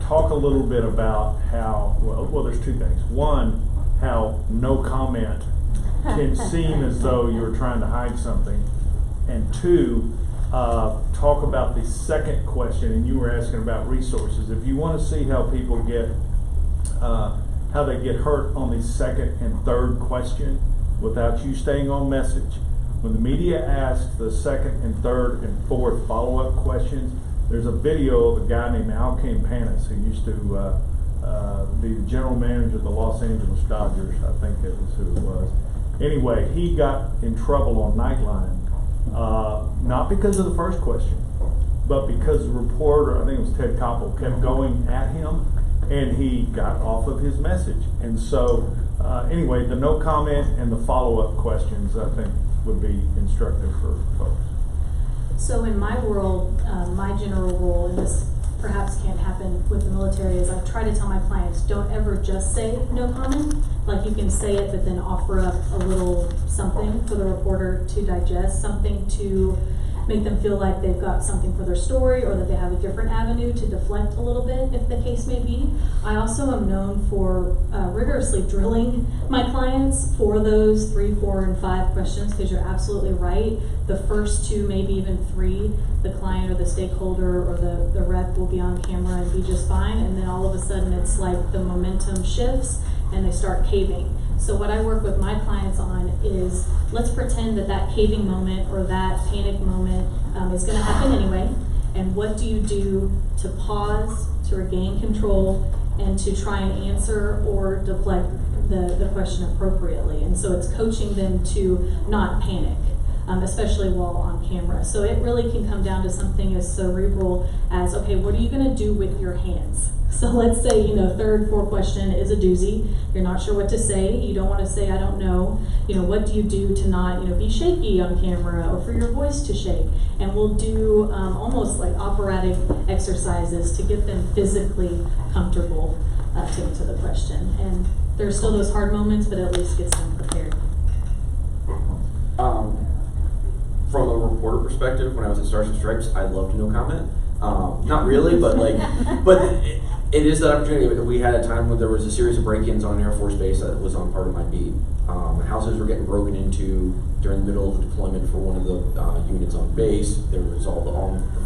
talk a little bit about how, well, there's two things. One, how no comment can seem as though you're trying to hide something. And two, talk about the second question, and you were asking about resources. If you want to see how people get, how they get hurt on the second and third question without you staying on message, when the media asks the second and third and fourth follow-up questions, there's a video of a guy named Al Campanis who used to be the general manager of the Los Angeles Dodgers. I think that was who it was. Anyway, he got in trouble on Nightline. Not because of the first question, but because the reporter, I think it was Ted Koppel, kept going at him, and he got off of his message. And so, anyway, the no comment and the follow-up questions, I think, would be instructive for folks. So in my world, my general rule, and this perhaps can't happen with the military, is I try to tell my clients, don't ever just say no comment. You can say it, but then offer up a little something for the reporter to digest, something to make them feel like they've got something for their story or that they have a different avenue to deflect a little bit, if the case may be. I also am known for rigorously drilling my clients for those 3, 4, and 5 questions, because you're absolutely right. The first 2, maybe even 3, the client or the stakeholder or the rep will be on camera and be just fine, and then all of a sudden it's like the momentum shifts and they start caving. So what I work with my clients on is, let's pretend that caving moment or that panic moment is going to happen anyway, and what do you do to pause, to regain control, and to try and answer or deflect the question appropriately. And so it's coaching them to not panic, especially while on camera. So it really can come down to something as cerebral as, okay, what are you going to do with your hands? So let's say, 3rd, 4th question is a doozy. You're not sure what to say. You don't want to say, I don't know. What do you do to not, be shaky on camera or for your voice to shake? And we'll do almost like operatic exercises to get them physically comfortable to answer the question. And there's still those hard moments, but at least gets them prepared. From a reporter perspective, when I was at Stars and Stripes, I loved no comment. Not really, but it is that opportunity. We had a time when there was a series of break-ins on an Air Force base that was on part of my beat. Houses were getting broken into during the middle of the deployment for one of the units on base. There was all the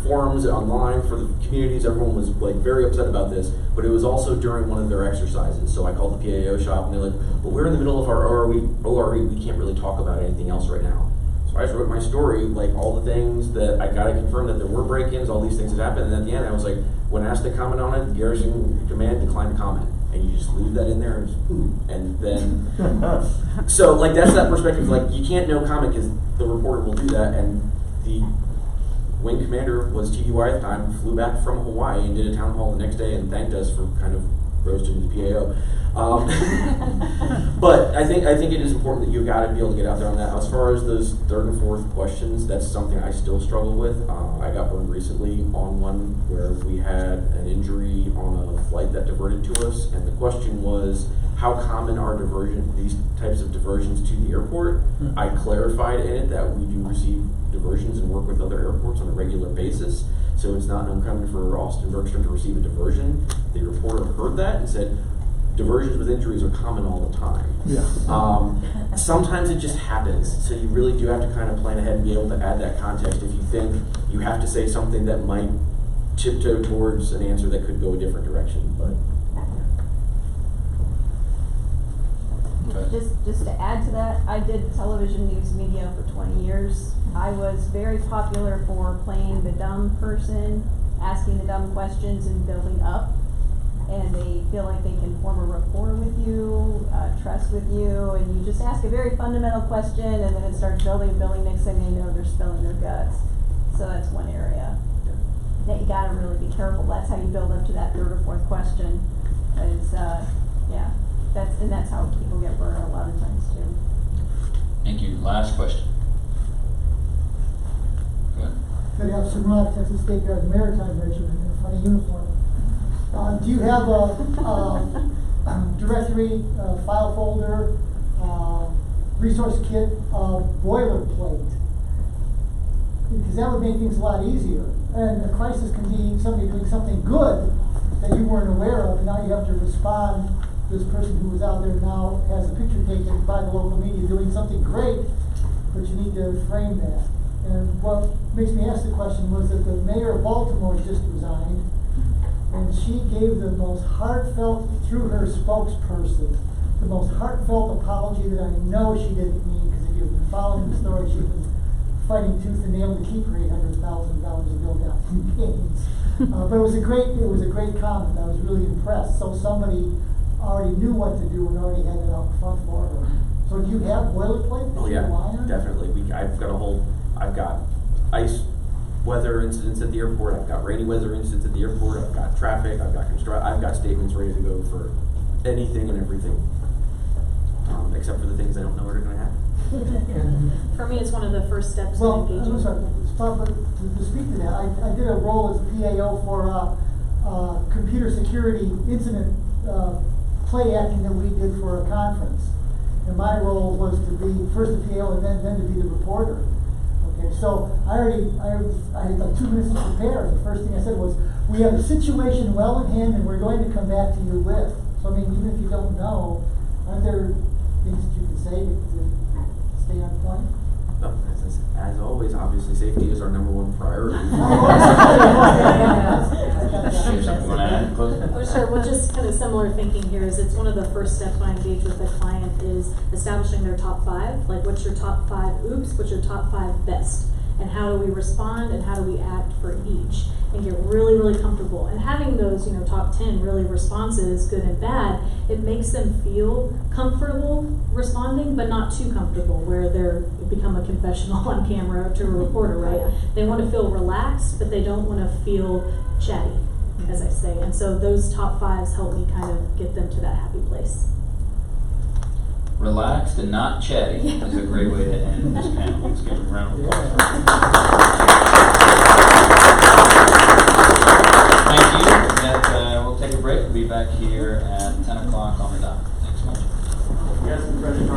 forums online for the communities. Everyone was very upset about this, but it was also during one of their exercises. So I called the PAO shop, and they're like, well, we're in the middle of our ORE. We can't really talk about anything else right now. So I just wrote my story, all the things that I got to confirm that there were break-ins, all these things had happened, and at the end I was like, when asked to comment on it, Garrison Command declined to comment. And you just leave that in there and just, and then, so that's that perspective, you can't no comment because the reporter will do that, and the wing commander was TUI at the time, flew back from Hawaii and did a town hall the next day and thanked us for kind of roasting the PAO. But I think it is important that you got to be able to get out there on that. As far as those 3rd and 4th questions, that's something I still struggle with. I got burned recently on one where we had an injury on a flight that diverted to us, and the question was, how common are these types of diversions to the airport? I clarified in it that we do receive diversions and work with other airports on a regular basis, so it's not uncommon for Austin Bergstrom to receive a diversion. The reporter heard that and said, diversions with injuries are common all the time. Yeah. Sometimes it just happens, so you really do have to kind of plan ahead and be able to add that context if you think you have to say something that might tiptoe towards an answer that could go a different direction. But Just to add to that, I did television news media for 20 years. I was very popular for playing the dumb person, asking the dumb questions and building up. And they feel like they can form a rapport with you, trust with you, and you just ask a very fundamental question, and then it starts building. Next thing you know, they're spilling their guts. So that's one area that you gotta really be careful. That's how you build up to that 3rd or 4th question. That's how people get burned a lot of times too. Thank you. Last question. Go ahead. Good Officer Rock, Texas State Guard Maritime Regiment in a funny uniform. Do you have a directory, file folder, resource kit, boilerplate? Because that would make things a lot easier. And a crisis can be somebody doing something good that you weren't aware of, and now you have to respond. This person who was out there now has a picture taken by the local media doing something great, but you need to frame that. And what makes me ask the question was that the mayor of Baltimore just resigned, and she gave the most heartfelt, through her spokesperson, the most heartfelt apology that I know she didn't mean, because if you've been following the story, she's been fighting tooth and nail to keep her $800,000 of bill down campaigns. But it was a great comment. I was really impressed. So somebody already knew what to do and already had it out front for her. So do you have boilerplate? oh yeah, definitely. I've got ice weather incidents at the airport. I've got rainy weather incidents at the airport. I've got traffic. I've got statements ready to go for anything and everything, except for the things I don't know are going to happen. For me, it's one of the first steps in Well, engaging. I'm sorry, to speak to that, I did a role as a PAO for computer security incident play acting that we did for a conference. And my role was to be first the PAO and then to be the reporter. Okay, so I had like 2 minutes to prepare. The first thing I said was, we have a situation well in hand and we're going to come back to you with. So I mean, even if you don't know, aren't there things that you can say to stay on point? No, as always, obviously, safety is our #1 priority. Something you wanna add, close? Oh, sure. Well, just kind of similar thinking here is it's one of the first steps when I engage with a client is establishing their top 5. Like, what's your top 5 oops, what's your top 5 best? And how do we respond and how do we act for each? And get really, really comfortable. And having those, top 10 really responses, good and bad, it makes them feel comfortable responding, but not too comfortable where they're become a confessional on camera to a reporter, right? They want to feel relaxed, but they don't want to feel chatty, as I say. And so those top 5s help me kind of get them to that happy place. Relaxed and not chatty is a great way to end this panel. Let's give a round of applause. Thank you. We'll take a break. We'll be back here at 10 o'clock on the dot. Thanks so much. Yes, President.